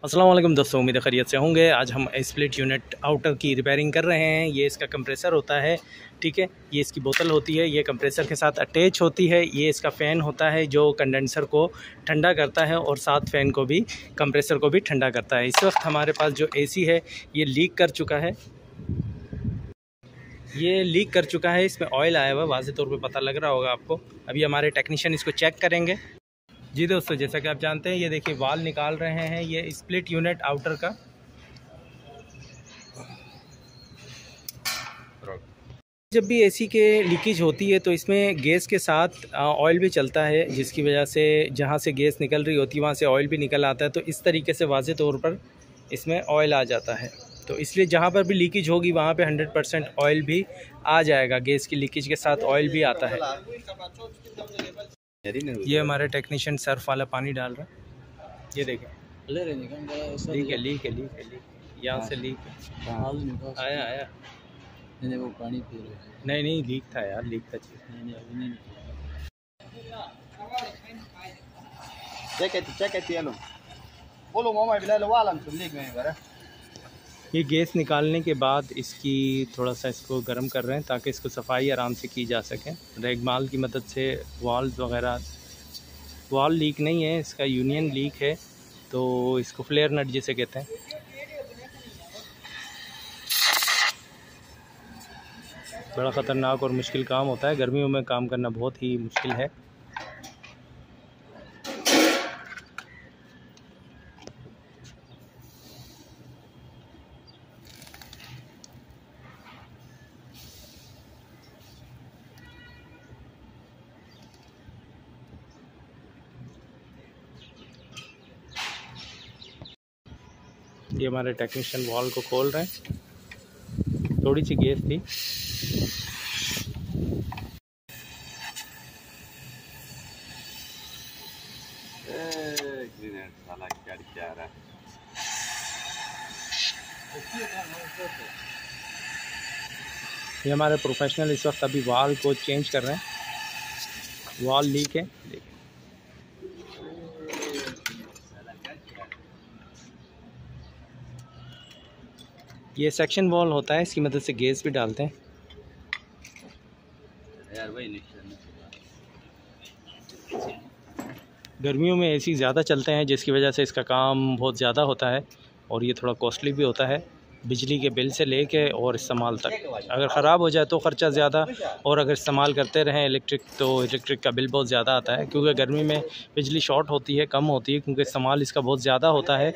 अस्सलाम वालेकुम दोस्तों, उम्मीद खैरियत से होंगे। आज हम स्प्लिट यूनिट आउटर की रिपेयरिंग कर रहे हैं। ये इसका कंप्रेसर होता है, ठीक है। ये इसकी बोतल होती है, ये कंप्रेसर के साथ अटैच होती है। ये इसका फ़ैन होता है जो कंडेंसर को ठंडा करता है और साथ फ़ैन को भी, कंप्रेसर को भी ठंडा करता है। इस वक्त हमारे पास जो एसी है ये लीक कर चुका है। इसमें ऑयल आया हुआ, वाज़ेह तौर पे पता लग रहा होगा आपको। अभी हमारे टेक्नीशियन इसको चेक करेंगे। जी दोस्तों, जैसा कि आप जानते हैं, ये देखिए वाल निकाल रहे हैं। ये स्प्लिट यूनिट आउटर का। जब भी एसी के लीकेज होती है तो इसमें गैस के साथ ऑयल भी चलता है, जिसकी वजह से जहाँ से गैस निकल रही होती है वहाँ से ऑयल भी निकल आता है। तो इस तरीके से वाज़ेह तौर पर इसमें ऑयल आ जाता है। तो इसलिए जहाँ पर भी लीकेज होगी वहाँ पे 100% ऑयल भी आ जाएगा। गैस की लीकेज के साथ ऑयल भी आता है। ये हमारे टेक्नीशियन सर्फ वाला पानी डाल रहा है। ये देखें, लीक है यहाँ से लीक आया। नहीं वो पानी पी रहे हैं। नहीं लीक था यार, लीक था नहीं ये गैस निकालने के बाद इसकी थोड़ा सा इसको गर्म कर रहे हैं ताकि इसको सफाई आराम से की जा सके। रेगमाल की मदद से वाल्व वगैरह, वाल लीक नहीं है, इसका यूनियन लीक है। तो इसको फ्लेयर नट जिसे कहते हैं। बड़ा ख़तरनाक और मुश्किल काम होता है। गर्मियों में काम करना बहुत ही मुश्किल है। ये हमारे टेक्नीशियन वॉल को खोल रहे हैं। थोड़ी सी गैस थी। ये हमारे प्रोफेशनल इस वक्त अभी वाल को चेंज कर रहे हैं। वाल लीक है, देखिए। ये सेक्शन वॉल होता है, इसकी मदद से गैस भी डालते हैं। गर्मियों में एसी ज़्यादा चलते हैं, जिसकी वजह से इसका काम बहुत ज़्यादा होता है और ये थोड़ा कॉस्टली भी होता है। बिजली के बिल से लेके और इस्तेमाल तक। अगर ख़राब हो जाए तो ख़र्चा ज़्यादा, और अगर इस्तेमाल करते रहें इलेक्ट्रिक तो इलेक्ट्रिक का बिल बहुत ज़्यादा आता है। क्योंकि गर्मी में बिजली शॉर्ट होती है, कम होती है, क्योंकि इस्तेमाल इसका बहुत ज़्यादा होता है।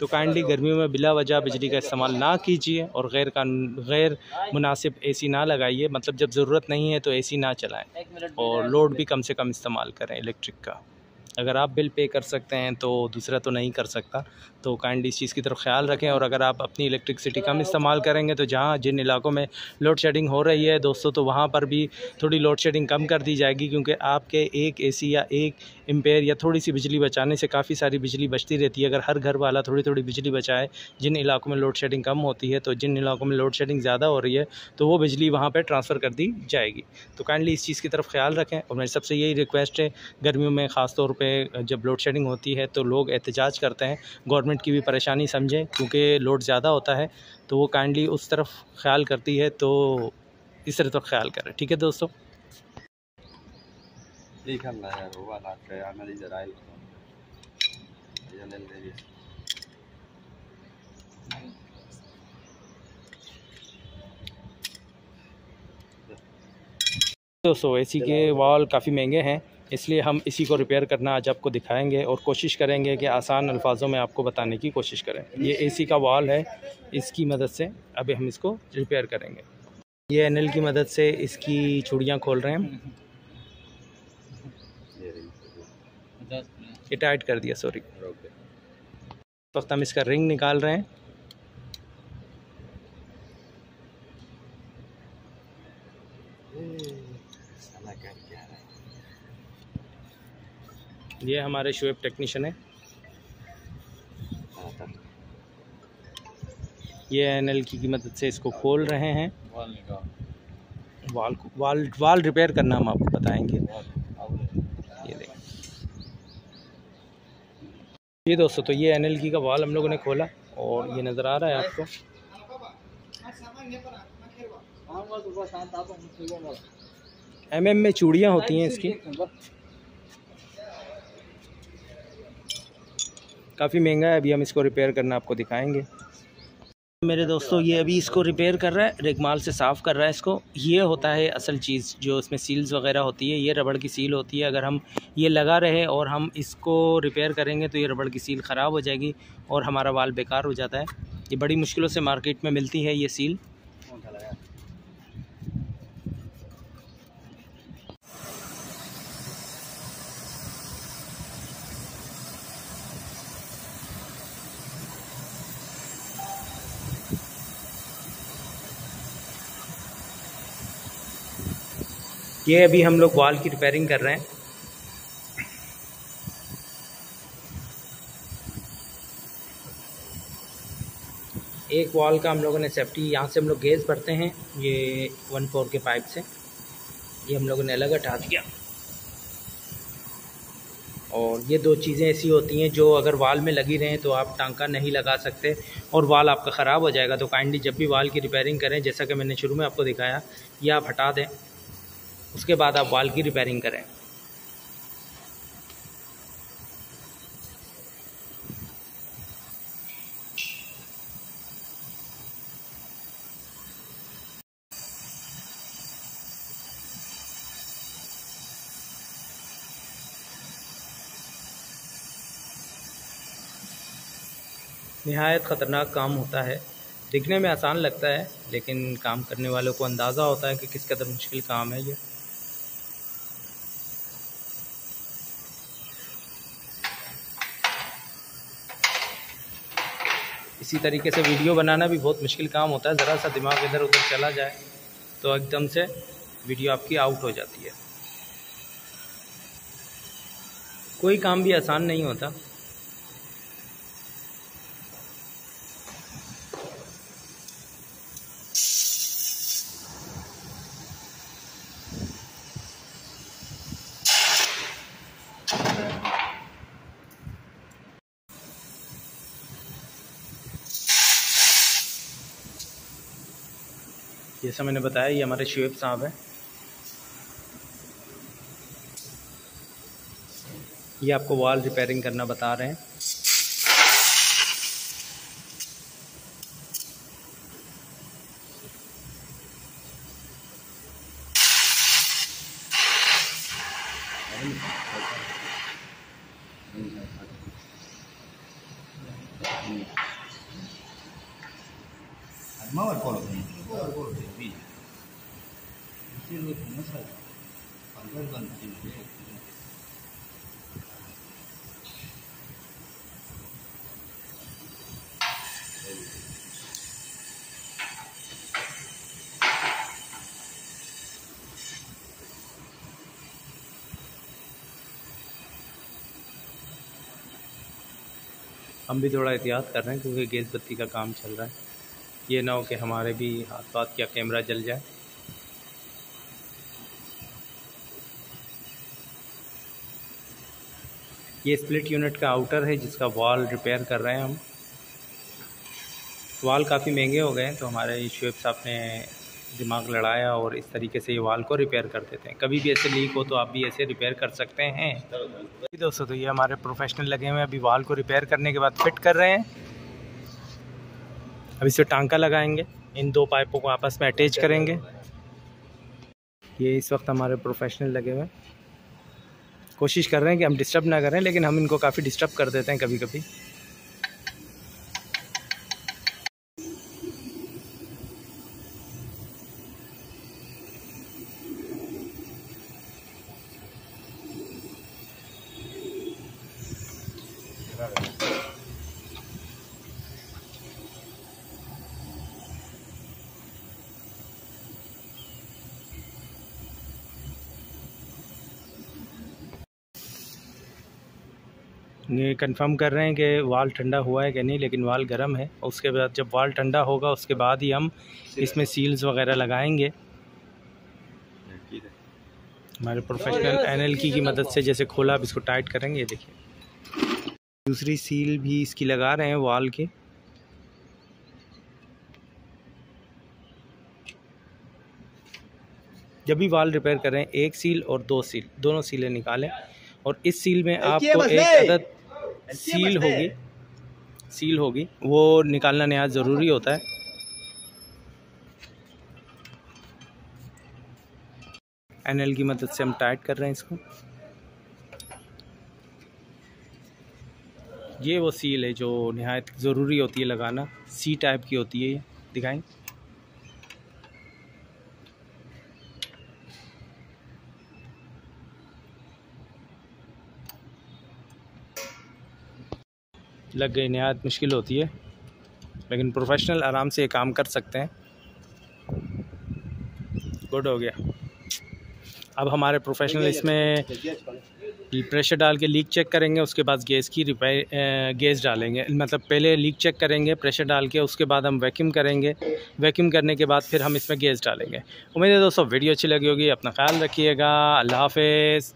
तो काइंडली गर्मियों में बिला वजह बिजली का इस्तेमाल ना कीजिए और गैर मुनासिब एसी ना लगाइए। मतलब जब ज़रूरत नहीं है तो एसी ना चलाएं और लोड भी कम से कम इस्तेमाल करें इलेक्ट्रिक का। अगर आप बिल पे कर सकते हैं तो दूसरा तो नहीं कर सकता। तो काइंडली इस चीज़ की तरफ ख्याल रखें। और अगर आप अपनी इलेक्ट्रिसिटी कम इस्तेमाल करेंगे तो जिन इलाकों में लोड शेडिंग हो रही है दोस्तों, तो वहाँ पर भी थोड़ी लोड शेडिंग कम कर दी जाएगी। क्योंकि आपके एक एसी या एक एम्पेयर या थोड़ी सी बिजली बचाने से काफ़ी सारी बिजली बचती रहती है। अगर हर घर वाला थोड़ी थोड़ी बिजली बचाए, जिन इलाकों में लोड शेडिंग कम होती है, तो जिन इलाकों में लोड शेडिंग ज़्यादा हो रही है तो वो बिजली वहाँ पर ट्रांसफ़र कर दी जाएगी। तो काइंडली इस चीज़ की तरफ ख्याल रखें। और मेरी सबसे यही रिक्वेस्ट है, गर्मियों में ख़ास तौर पे जब लोड शेडिंग होती है तो लोग एहतजाज करते हैं, गवर्नमेंट की भी परेशानी समझें, क्योंकि लोड ज़्यादा होता है तो वो काइंडली उस तरफ ख्याल करती है। तो इस तरह तो ख्याल करें, ठीक है दोस्तों। दोस्तों एसी के वॉल काफ़ी महंगे हैं, इसलिए हम इसी को रिपेयर करना आज आपको दिखाएंगे और कोशिश करेंगे कि आसान अल्फाजों में आपको बताने की कोशिश करें। ये एसी का वॉल है, इसकी मदद से अभी हम इसको रिपेयर करेंगे। ये एनएल की मदद से इसकी चूड़ियाँ खोल रहे हैं। ये टाइट कर दिया, सॉरी। इस वक्त हम इसका रिंग निकाल रहे हैं। ये हमारे शोएब टेक्नीशियन है। ये एनएल की मदद से इसको खोल रहे हैं। वाल रिपेयर करना हम आपको बताएंगे। ये देखें, ये दोस्तों, तो ये NLG का वाल हम लोगों ने खोला और ये नज़र आ रहा है आपको। MM में चूड़ियाँ होती हैं इसकी, काफ़ी महंगा है। अभी हम इसको रिपेयर करना आपको दिखाएंगे। मेरे दोस्तों, ये अभी इसको रिपेयर कर रहा है, रेगमाल से साफ़ कर रहा है इसको। ये होता है असल चीज़, जो इसमें सील्स वगैरह होती है, ये रबड़ की सील होती है। अगर हम ये लगा रहे और हम इसको रिपेयर करेंगे तो ये रबड़ की सील ख़राब हो जाएगी और हमारा वाल बेकार हो जाता है। ये बड़ी मुश्किलों से मार्केट में मिलती है ये सील। ये अभी हम लोग वाल की रिपेयरिंग कर रहे हैं। एक वाल का हम लोगों ने सेफ्टी, यहाँ से हम लोग गैस भरते हैं ये 1/4 के पाइप से, ये हम लोगों ने अलग हटा दिया। और ये दो चीज़ें ऐसी होती हैं जो अगर वाल में लगी रहें तो आप टांका नहीं लगा सकते और वाल आपका ख़राब हो जाएगा। तो काइंडली जब भी वाल की रिपेयरिंग करें, जैसा कि मैंने शुरू में आपको दिखाया, ये आप हटा दें, उसके बाद आप वाल की रिपेयरिंग करें। निहायत ख़तरनाक काम होता है, दिखने में आसान लगता है लेकिन काम करने वालों को अंदाज़ा होता है कि किस कदर मुश्किल काम है ये। इसी तरीके से वीडियो बनाना भी बहुत मुश्किल काम होता है। ज़रा सा दिमाग इधर उधर चला जाए तो एकदम से वीडियो आपकी आउट हो जाती है। कोई काम भी आसान नहीं होता। जैसा मैंने बताया, ये हमारे शुएब साहब हैं। ये आपको वाल रिपेयरिंग करना बता रहे हैं। हम भी थोड़ा एहतियात कर रहे हैं क्योंकि गैस बत्ती का काम चल रहा है। ये ना हो कि हमारे भी हाथ पाथ या कैमरा जल जाए। ये स्प्लिट यूनिट का आउटर है जिसका वॉल रिपेयर कर रहे हैं हम। वाल काफ़ी महंगे हो गए हैं तो हमारे शुएब साहब ने दिमाग लड़ाया और इस तरीके से ये वाल को रिपेयर कर देते हैं। कभी भी ऐसे लीक हो तो आप भी ऐसे रिपेयर कर सकते हैं। दोस्तों, तो ये हमारे प्रोफेशनल लगे हुए हैं, अभी वाल को रिपेयर करने के बाद फिट कर रहे हैं। अब इसे टांका लगाएंगे, इन दो पाइपों को आपस में अटैच करेंगे। ये इस वक्त हमारे प्रोफेशनल लगे हुए हैं, कोशिश कर रहे हैं कि हम डिस्टर्ब ना करें, लेकिन हम इनको काफ़ी डिस्टर्ब कर देते हैं कभी कभी। ये कंफर्म कर रहे हैं कि वाल ठंडा हुआ है कि नहीं, लेकिन वाल गर्म है। उसके बाद जब वाल ठंडा होगा उसके बाद ही हम इसमें सील्स वगैरह लगाएंगे। हमारे प्रोफेशनल NLG की मदद से जैसे खोला, अब इसको टाइट करेंगे। ये देखिए। दूसरी सील भी इसकी लगा रहे हैं वाल के। जब भी वाल रिपेयर करें एक सील और दो सील, दोनों सीलें निकालें। और इस सील में आपको एक अदद सील होगी वो निकालना नहायत ज़रूरी होता है। एनएल की मदद से हम टाइट कर रहे हैं इसको। ये वो सील है जो नहायत ज़रूरी होती है लगाना, सी टाइप की होती है ये। दिखाएं। लग गई, नहायत मुश्किल होती है लेकिन प्रोफेशनल आराम से ये काम कर सकते हैं। गुड हो गया। अब हमारे प्रोफेशनल इसमें प्रेशर डाल के लीक चेक करेंगे, उसके बाद गैस की गैस डालेंगे। मतलब पहले लीक चेक करेंगे प्रेशर डाल के, उसके बाद हम वैक्यूम करेंगे। वैक्यूम करने के बाद फिर हम इसमें गैस डालेंगे। उम्मीद है दोस्तों वीडियो अच्छी लगी होगी। अपना ख्याल रखिएगा। अल्लाह हाफ़िज़।